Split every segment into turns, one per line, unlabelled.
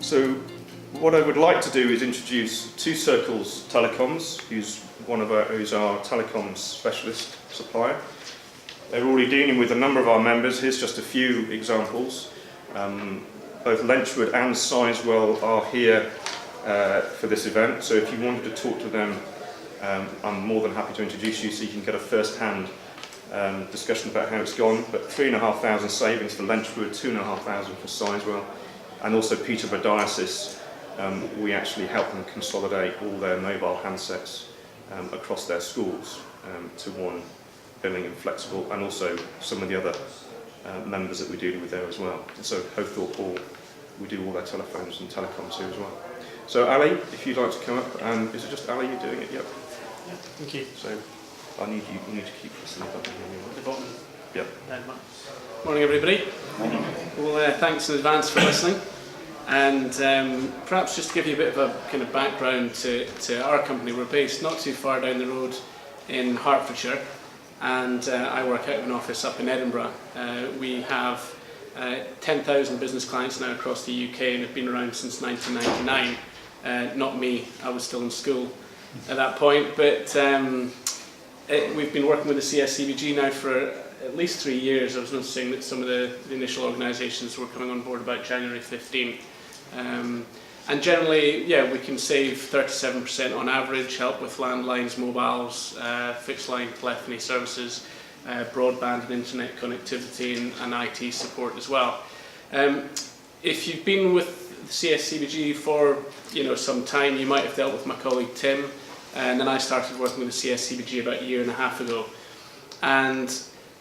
So what I would like to do is introduce Two Circles Telecoms, who's our telecoms specialist supplier. They're already dealing with a number of our members. Here's just a few examples. Both Lenchwood and Sizewell are here for this event, so if you wanted to talk to them, I'm more than happy to introduce you so you can get a first-hand discussion about how it's gone. But 3,500 savings for Lenchwood, 2,500 for Sizewell, and also Peterborough Diocese. We actually help them consolidate all their mobile handsets across their schools to one billing and flexible, and also some of the other members that we're dealing with there as well. So Hothorpe Hall, we do all their telephones and telecoms here as well. So Ali, if you'd like to come up, and is it just Ali you're doing it? Yep.
Yeah, thank you.
So I need you to keep pressing the button.
The bottom.
Yep.
Morning everybody. Morning. Well, thanks in advance for listening. And perhaps just to give you a bit of a kind of background to our company. We're based not too far down the road in Hertfordshire, and I work out of an office up in Edinburgh. We have 10,000 business clients now across the UK and have been around since 1999. Not me, I was still in school at that point, but we've been working with the CSCBG now for at least 3 years. I was noticing that some of the initial organisations were coming on board about January 15. And generally, yeah, we can save 37% on average, help with landlines, mobiles, fixed line telephony services, broadband and internet connectivity, and IT support as well. If you've been with the CSCBG for some time, you might have dealt with my colleague Tim, and then I started working with the CSCBG about a year and a half ago. And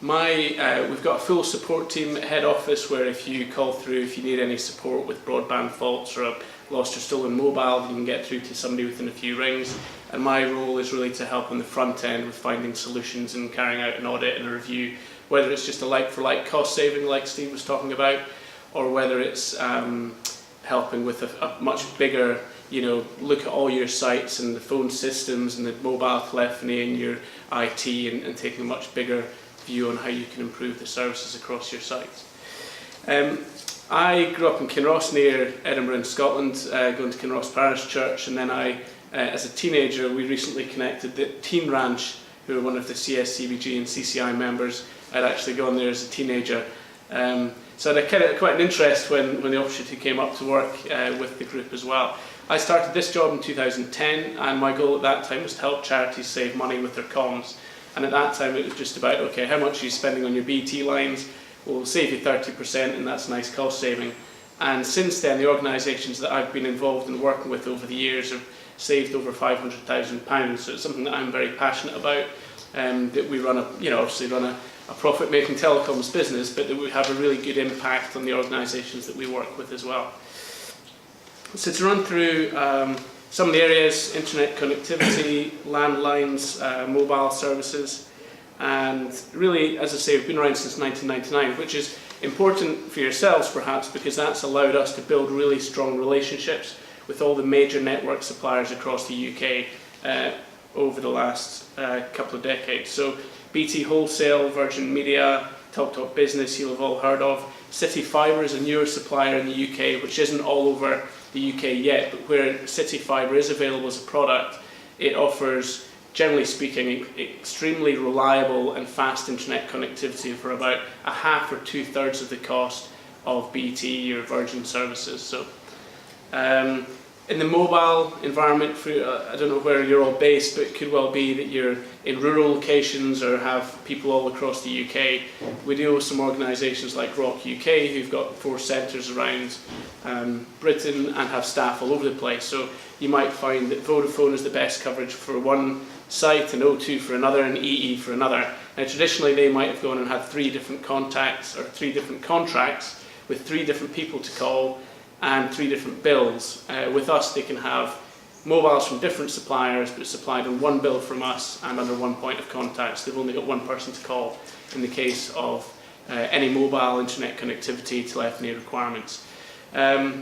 we've got a full support team at head office where if you call through, if you need any support with broadband faults or a lost or stolen mobile, you can get through to somebody within a few rings. And my role is really to help on the front end with finding solutions and carrying out an audit and a review, whether it's just a like-for-like cost saving like Steve was talking about, or whether it's helping with a much bigger look at all your sites and the phone systems and the mobile telephony and your IT and taking a much bigger view on how you can improve the services across your sites. I grew up in Kinross near Edinburgh in Scotland, going to Kinross Parish Church, and then as a teenager, we recently connected the Teen Ranch, who are one of the CSCBG and CCI members. I'd actually gone there as a teenager. So I had quite an interest when the opportunity came up to work with the group as well. I started this job in 2010, and my goal at that time was to help charities save money with their comms. And at that time it was just about, okay, how much are you spending on your BT lines? We'll save you 30%, and that's a nice cost saving. And since then, the organisations that I've been involved in working with over the years have saved over £500,000. So it's something that I'm very passionate about, that we run obviously run a profit-making telecoms business, but that we have a really good impact on the organisations that we work with as well. So to run through some of the areas: internet connectivity, landlines, mobile services, and really, as I say, we've been around since 1999, which is important for yourselves perhaps because that's allowed us to build really strong relationships with all the major network suppliers across the UK over the last couple of decades. So BT Wholesale, Virgin Media, TalkTalk Business, you'll have all heard of. City Fibre is a newer supplier in the UK, which isn't all over the UK yet, but where City Fibre is available as a product, it offers, generally speaking, extremely reliable and fast internet connectivity for about a half or two-thirds of the cost of BT or Virgin services. So, in the mobile environment, I don't know where you're all based, but it could well be that you're in rural locations or have people all across the UK. We deal with some organisations like Rock UK, who've got 4 centres around Britain and have staff all over the place. So you might find that Vodafone is the best coverage for one site and O2 for another and EE for another. Now traditionally they might have gone and had 3 different contacts or 3 different contracts with 3 different people to call and 3 different bills. With us they can have mobiles from different suppliers but supplied on one bill from us and under one point of contact. So they've only got one person to call in the case of any mobile internet connectivity telephony requirements. Now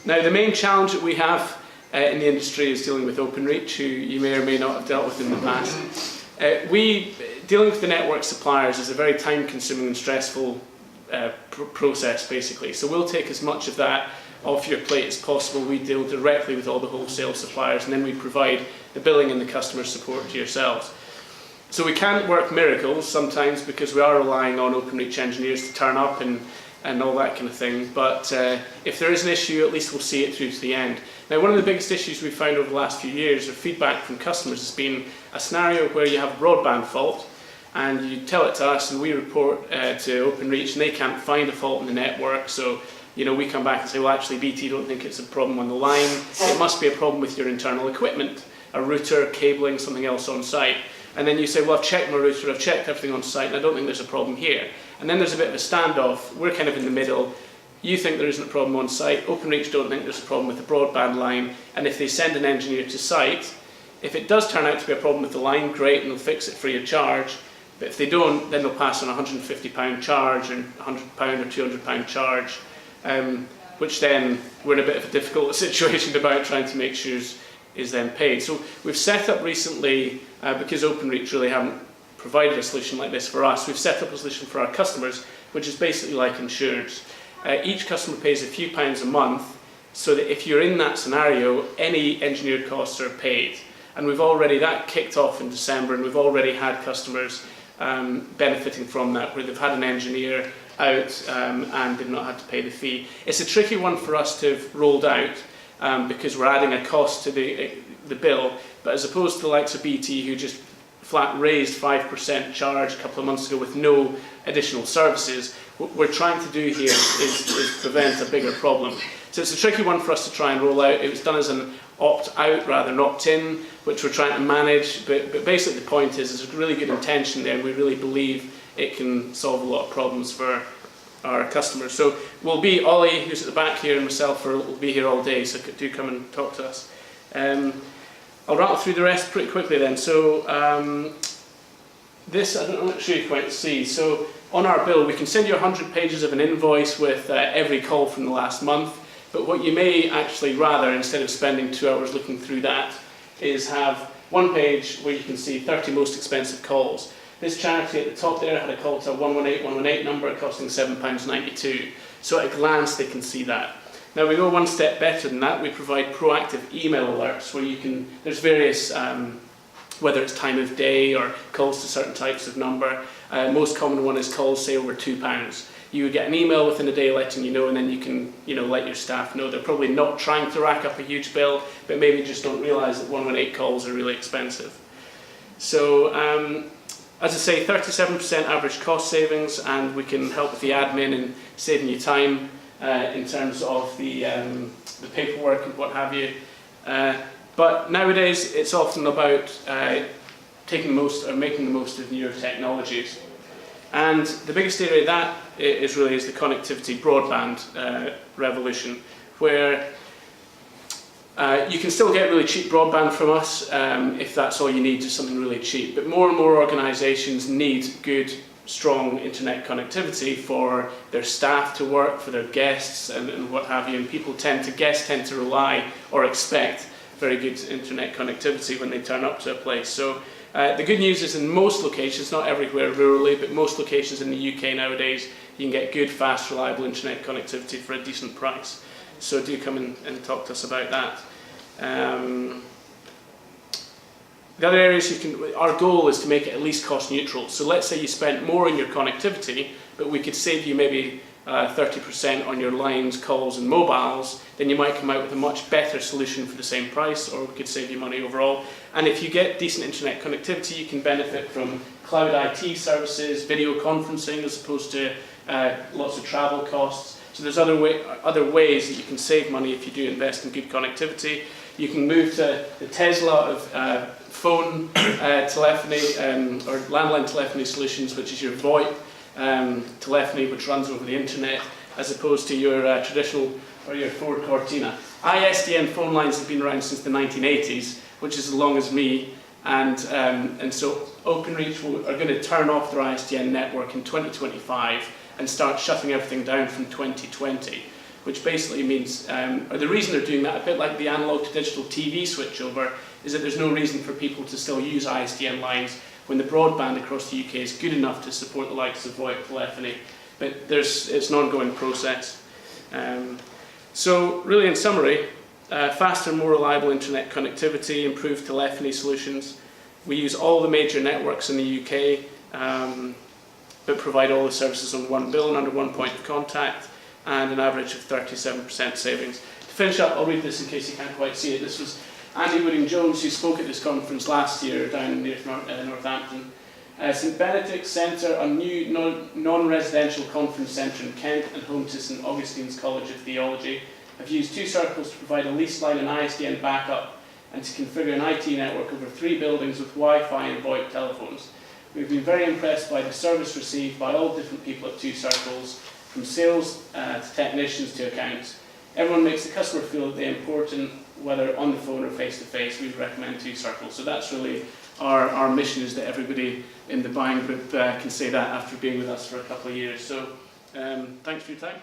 the main challenge that we have in the industry is dealing with OpenReach, who you may or may not have dealt with in the past. Dealing with the network suppliers is a very time consuming and stressful process basically. So we'll take as much of that off your plate as possible. We deal directly with all the wholesale suppliers, and then we provide the billing and the customer support to yourselves. So we can't work miracles sometimes because we are relying on Openreach engineers to turn up and all that kind of thing, but if there is an issue, at least we'll see it through to the end. Now, one of the biggest issues we've found over the last few years, or feedback from customers, has been a scenario where you have a broadband fault and you tell it to us and we report to Openreach and they can't find a fault in the network, so we come back and say, well, actually BT don't think it's a problem on the line, it must be a problem with your internal equipment, a router, cabling, something else on site. And then you say, well, I've checked my router, I've checked everything on site, and I don't think there's a problem here. And then there's a bit of a standoff. We're kind of in the middle. You think there isn't a problem on site. Openreach don't think there's a problem with the broadband line. And if they send an engineer to site, if it does turn out to be a problem with the line, great, and they'll fix it free of charge. But if they don't, then they'll pass on a £150 charge and £100 or £200 charge, which then we're in a bit of a difficult situation about trying to make sure is then paid. So we've set up recently, because Openreach really haven't provided a solution like this for us, we've set up a solution for our customers, which is basically like insurance. Each customer pays a few pounds a month, so that if you're in that scenario, any engineered costs are paid. And that kicked off in December, and we've already had customers benefiting from that, where they've had an engineer out and they've not had to pay the fee. It's a tricky one for us to have rolled out, because we're adding a cost to the bill, but as opposed to the likes of BT, who just flat raised 5% charge a couple of months ago with no additional services, what we're trying to do here is prevent a bigger problem. So it's a tricky one for us to try and roll out. It was done as an opt-out rather than opt-in, which we're trying to manage, but basically the point is there's a really good intention there, and we really believe it can solve a lot of problems for our customers. So Ollie, who's at the back here, and myself will be here all day, so do come and talk to us. I'll rattle through the rest pretty quickly then. So this, I'm not sure you quite see. So on our bill, we can send you 100 pages of an invoice with every call from the last month, but what you may actually rather, instead of spending 2 hours looking through that, is have one page where you can see 30 most expensive calls. This charity at the top there had a call to a 118 number costing £7.92. So at a glance they can see that. Now we go one step better than that. We provide proactive email alerts where there's various, whether it's time of day or calls to certain types of number. Most common one is calls, say, over £2. You would get an email within a day letting you know, and then you can let your staff know. They're probably not trying to rack up a huge bill, but maybe just don't realise that 118 calls are really expensive. So, as I say, 37% average cost savings, and we can help with the admin and saving you time in terms of the paperwork and what have you. But nowadays, it's often about making the most of newer technologies. And the biggest area of that is the connectivity broadband revolution, where you can still get really cheap broadband from us if that's all you need, just something really cheap. But more and more organisations need good, strong internet connectivity for their staff to work, for their guests and what have you. And guests tend to rely or expect very good internet connectivity when they turn up to a place. So the good news is in most locations, not everywhere rurally, but most locations in the UK nowadays, you can get good, fast, reliable internet connectivity for a decent price. So do come and talk to us about that. The other areas our goal is to make it at least cost neutral. So let's say you spent more on your connectivity, but we could save you maybe 30% on your lines, calls and mobiles, then you might come out with a much better solution for the same price, or we could save you money overall. And if you get decent internet connectivity, you can benefit from cloud IT services, video conferencing as opposed to lots of travel costs. So there's other ways that you can save money if you do invest in good connectivity. You can move to the Tesla of phone telephony or landline telephony solutions, which is your VoIP telephony, which runs over the internet, as opposed to your traditional or your Ford Cortina. ISDN phone lines have been around since the 1980s, which is as long as me, and so Openreach are going to turn off their ISDN network in 2025 and start shutting everything down from 2020, which basically means, or the reason they're doing that, a bit like the analog to digital TV switchover, is that there's no reason for people to still use ISDN lines when the broadband across the UK is good enough to support the likes of VoIP telephony. But it's an ongoing process. So really in summary, faster, more reliable internet connectivity, improved telephony solutions. We use all the major networks in the UK, but provide all the services on one bill and under one point of contact, and an average of 37% savings. To finish up, I'll read this in case you can't quite see it. This was Andy Wooding-Jones, who spoke at this conference last year down near Northampton. St Benedict's Centre, a new non-residential conference centre in Kent and home to St Augustine's College of Theology, have used 2 circles to provide a leased line and ISDN backup and to configure an IT network over 3 buildings with Wi-Fi and VoIP telephones. We've been very impressed by the service received by all different people at 2 circles, from sales to technicians to accounts. Everyone makes the customer feel that they're important, whether on the phone or face-to-face. We recommend 2 circles. So that's really our mission, is that everybody in the buying group can say that after being with us for a couple of years. So thanks for your time.